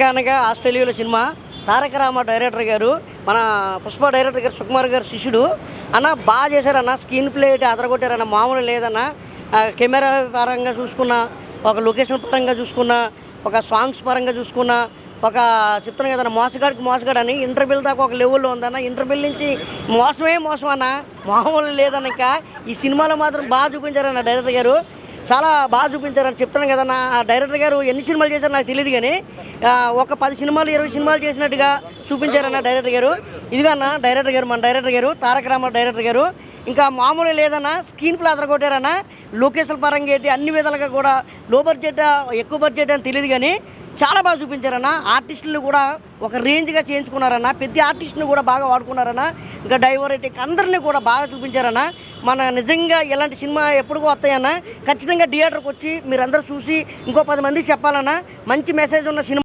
అనగా ఆస్ట్రేలియాలో cinema Taraka Rama director గారు మన పుష్ప డైరెక్టర్ గారు సుకుమార్ గారు శిష్యుడు అన్న బాగా చేశారన్న. స్క్రీన్ ప్లే అదరగొట్టారన్న, మామూలు లేదన్న. కెమెరా పరంగా చూసుకున్నా, ఒక లొకేషన్ పరంగా చూసుకున్నా, ఒక సాంగ్స్ పరంగా చూసుకున్నా, ఒక చెప్తాను కదన్న మోసగాడు అని ఇంటర్వ్యూల దాకా ఒక లెవెల్లో ఉందన్న. ఇంటర్వ్యూల నుంచి మోసం అన్న, మామూలు లేదన్న. ఇంకా ఈ సినిమాలో మాత్రం బాగా చూపించారన్న డైరెక్టర్ గారు, చాలా బాగా చూపించారని చెప్తాను కదన్న. ఆ డైరెక్టర్ గారు ఎన్ని సినిమాలు చేశారో నాకు తెలియదు, కానీ ఒక 10 సినిమాలు 20 సినిమాలు చేసినట్టుగా చూపించారన్న డైరెక్టర్ గారు. ఇదిగా అన్న డైరెక్టర్ గారు, మన డైరెక్టర్ గారు తారక రామ డైరెక్టర్ గారు. ఇంకా మామూలు లేదన్న, స్క్రీన్ ప్లే అదరగొట్టారన్న. లొకేషన్ పరంగా ఏంటి అన్ని విధాలుగా కూడా లో బడ్జెట్ ఎక్కువ బడ్జెట్ అని తెలియదు, కానీ చాలా బాగా చూపించారన్న. ఆర్టిస్టులు కూడా ఒక రేంజ్గా చేయించుకున్నారన్న. ప్రతి ఆర్టిస్ట్ని కూడా బాగా వాడుకున్నారన్న. ఇంకా డైవరేటిక్ అందరినీ కూడా బాగా చూపించారన్న. మన నిజంగా ఇలాంటి సినిమా ఎప్పుడుకో వస్తాయన్న. ఖచ్చితంగా థియేటర్కి వచ్చి మీరందరూ చూసి ఇంకో 10 మందికి చెప్పాలన్న. మంచి మెసేజ్ ఉన్న సినిమా.